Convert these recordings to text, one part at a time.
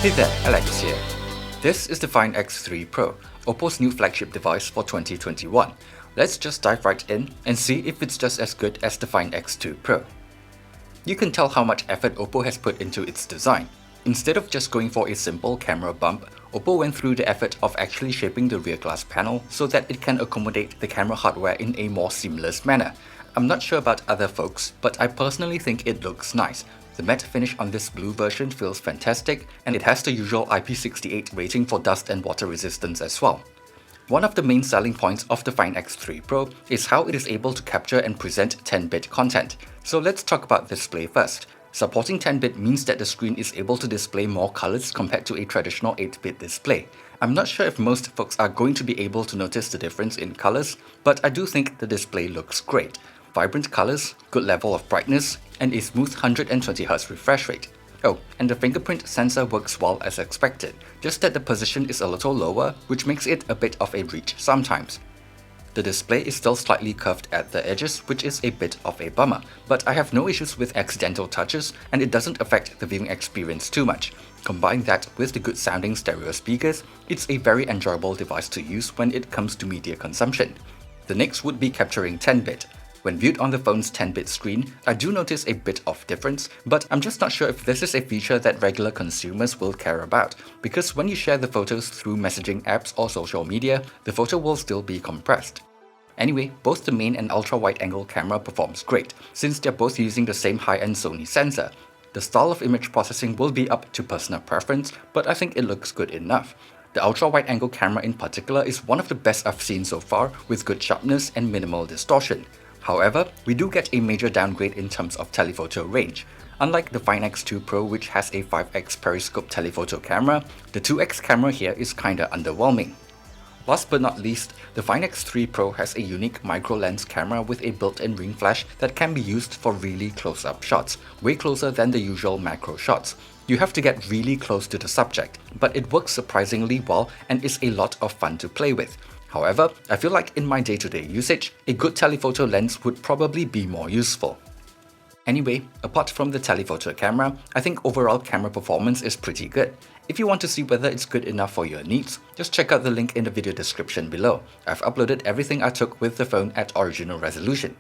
Hey there, Alex here. This is the Find X3 Pro, OPPO's new flagship device for 2021. Let's just dive right in and see if it's just as good as the Find X2 Pro. You can tell how much effort OPPO has put into its design. Instead of just going for a simple camera bump, OPPO went through the effort of actually shaping the rear glass panel so that it can accommodate the camera hardware in a more seamless manner. I'm not sure about other folks, but I personally think it looks nice. The matte finish on this blue version feels fantastic, and it has the usual IP68 rating for dust and water resistance as well. One of the main selling points of the Find X3 Pro is how it is able to capture and present 10-bit content. So let's talk about display first. Supporting 10-bit means that the screen is able to display more colors compared to a traditional 8-bit display. I'm not sure if most folks are going to be able to notice the difference in colors, but I do think the display looks great. Vibrant colors, good level of brightness, and a smooth 120Hz refresh rate. Oh, and the fingerprint sensor works well as expected, just that the position is a little lower, which makes it a bit of a reach sometimes. The display is still slightly curved at the edges, which is a bit of a bummer, but I have no issues with accidental touches and it doesn't affect the viewing experience too much. Combine that with the good sounding stereo speakers, it's a very enjoyable device to use when it comes to media consumption. The next would be capturing 10-bit. When viewed on the phone's 10-bit screen, I do notice a bit of difference, but I'm just not sure if this is a feature that regular consumers will care about, because when you share the photos through messaging apps or social media, the photo will still be compressed. Anyway, both the main and ultra-wide-angle camera performs great, since they're both using the same high-end Sony sensor. The style of image processing will be up to personal preference, but I think it looks good enough. The ultra-wide-angle camera in particular is one of the best I've seen so far, with good sharpness and minimal distortion. However, we do get a major downgrade in terms of telephoto range. Unlike the Find X2 Pro, which has a 5x periscope telephoto camera, the 2x camera here is kinda underwhelming. Last but not least, the Find X3 Pro has a unique micro lens camera with a built-in ring flash that can be used for really close-up shots, way closer than the usual macro shots. You have to get really close to the subject, but it works surprisingly well and is a lot of fun to play with. However, I feel like in my day-to-day usage, a good telephoto lens would probably be more useful. Anyway, apart from the telephoto camera, I think overall camera performance is pretty good. If you want to see whether it's good enough for your needs, just check out the link in the video description below. I've uploaded everything I took with the phone at original resolution.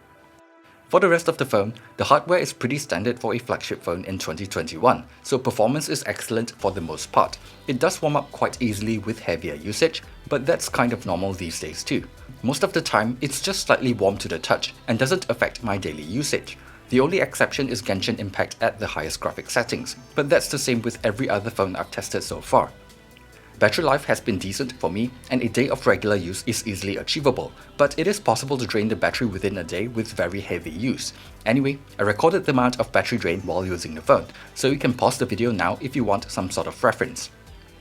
For the rest of the phone, the hardware is pretty standard for a flagship phone in 2021, so performance is excellent for the most part. It does warm up quite easily with heavier usage, but that's kind of normal these days too. Most of the time, it's just slightly warm to the touch and doesn't affect my daily usage. The only exception is Genshin Impact at the highest graphic settings, but that's the same with every other phone I've tested so far. Battery life has been decent for me, and a day of regular use is easily achievable, but it is possible to drain the battery within a day with very heavy use. Anyway, I recorded the amount of battery drain while using the phone, so you can pause the video now if you want some sort of reference.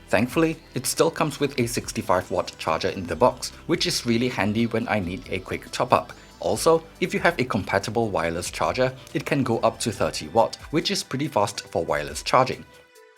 Thankfully, it still comes with a 65-watt charger in the box, which is really handy when I need a quick top-up. Also, if you have a compatible wireless charger, it can go up to 30 watt, which is pretty fast for wireless charging.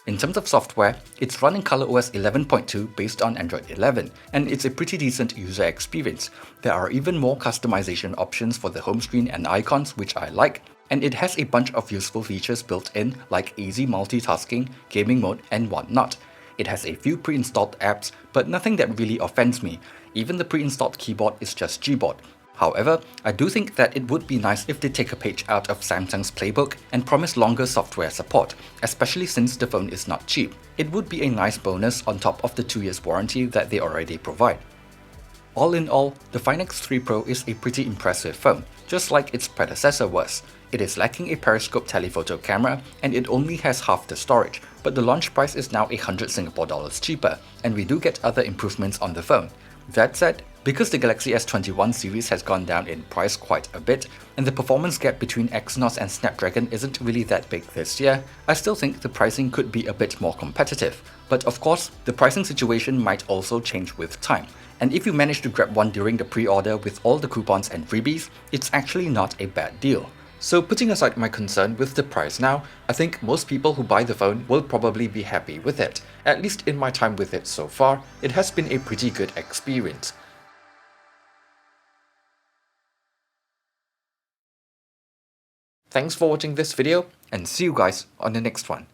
In terms of software, it's running ColorOS 11.2 based on Android 11, and it's a pretty decent user experience. There are even more customization options for the home screen and icons, which I like, and it has a bunch of useful features built in like easy multitasking, gaming mode, and whatnot. It has a few pre-installed apps, but nothing that really offends me. Even the pre-installed keyboard is just Gboard. However, I do think that it would be nice if they take a page out of Samsung's playbook and promise longer software support, especially since the phone is not cheap. It would be a nice bonus on top of the 2 years warranty that they already provide. All in all, the Find X3 Pro is a pretty impressive phone, just like its predecessor was. It is lacking a periscope telephoto camera and it only has half the storage, but the launch price is now 100 Singapore dollars cheaper, and we do get other improvements on the phone. That said, because the Galaxy S21 series has gone down in price quite a bit, and the performance gap between Exynos and Snapdragon isn't really that big this year, I still think the pricing could be a bit more competitive. But of course, the pricing situation might also change with time, and if you manage to grab one during the pre-order with all the coupons and freebies, it's actually not a bad deal. So putting aside my concern with the price now, I think most people who buy the phone will probably be happy with it. At least in my time with it so far, it has been a pretty good experience. Thanks for watching this video, and see you guys on the next one.